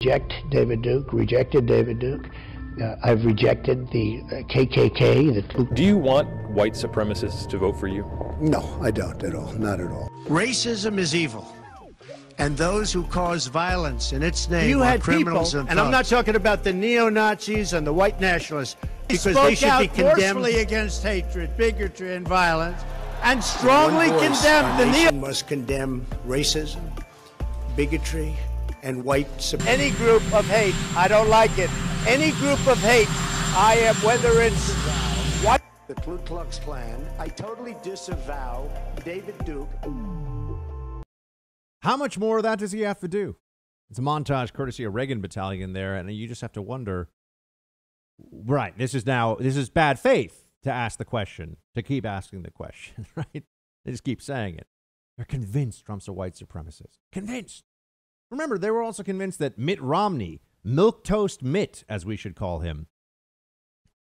David Duke, rejected David Duke. I've rejected the KKK. Do you want white supremacists to vote for you? No, I don't at all. Not at all. Racism is evil. And those who cause violence in its name are criminals and thugs. And I'm not talking about the neo-Nazis and the white nationalists, because they should be condemned. Forcefully against hatred, bigotry, and violence, and strongly condemn the neo. Must condemn racism, bigotry, and white supremacy. Any group of hate, I don't like it. Any group of hate, I am, whether it's what the Ku Klux Klan, I totally disavow David Duke. How much more of that does he have to do? It's a montage courtesy of Reagan Battalion there, and you just have to wonder, right, this is bad faith to ask the question, to keep asking the question, right? They just keep saying it. They're convinced Trump's a white supremacist. Convinced. Remember, they were also convinced that Mitt Romney, Milquetoast Mitt, as we should call him,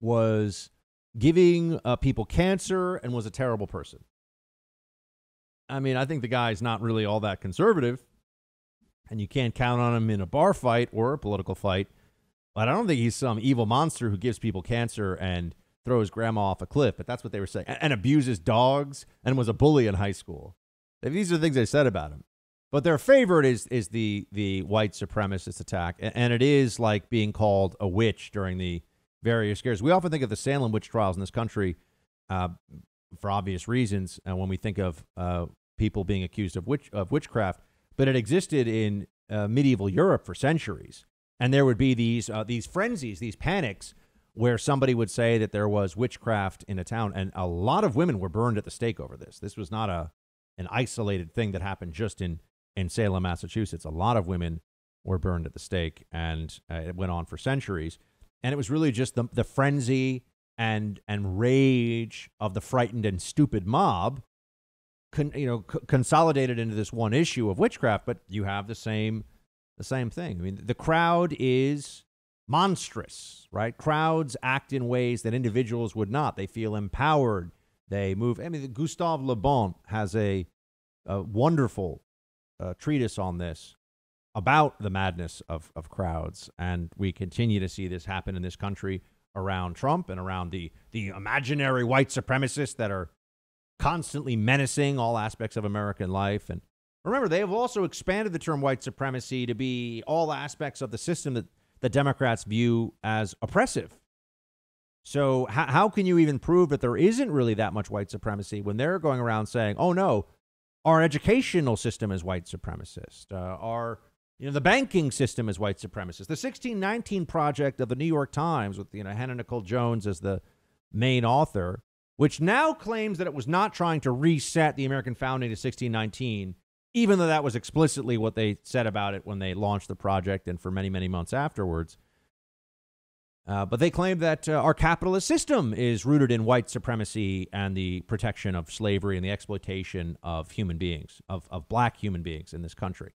was giving people cancer and was a terrible person. I mean, I think the guy's not really all that conservative, and you can't count on him in a bar fight or a political fight. But I don't think he's some evil monster who gives people cancer and throws grandma off a cliff. But that's what they were saying. And abuses dogs and was a bully in high school. These are the things they said about him. But their favorite is the white supremacist attack. And it is like being called a witch during the various scares. We often think of the Salem witch trials in this country for obvious reasons when we think of people being accused of witchcraft. But it existed in medieval Europe for centuries. And there would be these frenzies, these panics, where somebody would say that there was witchcraft in a town. And a lot of women were burned at the stake over this. This was not an isolated thing that happened just in Salem, Massachusetts. A lot of women were burned at the stake, and it went on for centuries. And it was really just the frenzy and rage of the frightened and stupid mob consolidated into this one issue of witchcraft. But you have the same thing. I mean, the crowd is monstrous, right? Crowds act in ways that individuals would not. They feel empowered. They move. I mean, Gustave Le Bon has a wonderful treatise on this about the madness of crowds. And we continue to see this happen in this country around Trump and around the imaginary white supremacists that are constantly menacing all aspects of American life. And remember, they have also expanded the term white supremacy to be all aspects of the system that the Democrats view as oppressive. So how can you even prove that there isn't really that much white supremacy when they're going around saying, oh, no, our educational system is white supremacist. The banking system is white supremacist. The 1619 Project of the New York Times with, Hannah Nicole Jones as the main author, which now claims that it was not trying to reset the American founding to 1619, even though that was explicitly what they said about it when they launched the project and for many, many months afterwards. But they claim that our capitalist system is rooted in white supremacy and the protection of slavery and the exploitation of human beings, of black human beings in this country.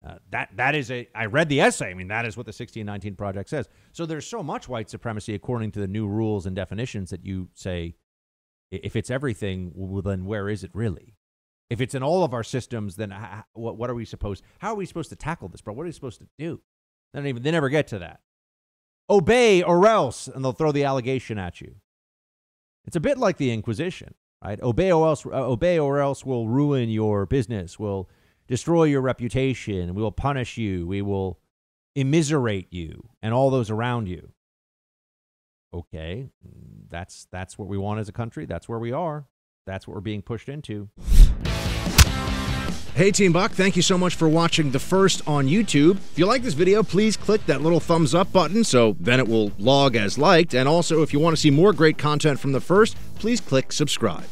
I read the essay. I mean, that is what the 1619 Project says. So there's so much white supremacy according to the new rules and definitions that you say, if it's everything, well, then where is it really? If it's in all of our systems, then what are we supposed? How are we supposed to tackle this, bro? What are we supposed to do? They never get to that. Obey or else, and they'll throw the allegation at you. It's a bit like the Inquisition, right? Obey or else will ruin your business, will destroy your reputation, we will punish you, we will immiserate you and all those around you. Okay, that's what we want as a country. That's where we are. That's what we're being pushed into. Hey, Team Buck, thank you so much for watching The First on YouTube. If you like this video, please click that little thumbs up button so then it will log as liked. And also, if you want to see more great content from The First, please click subscribe.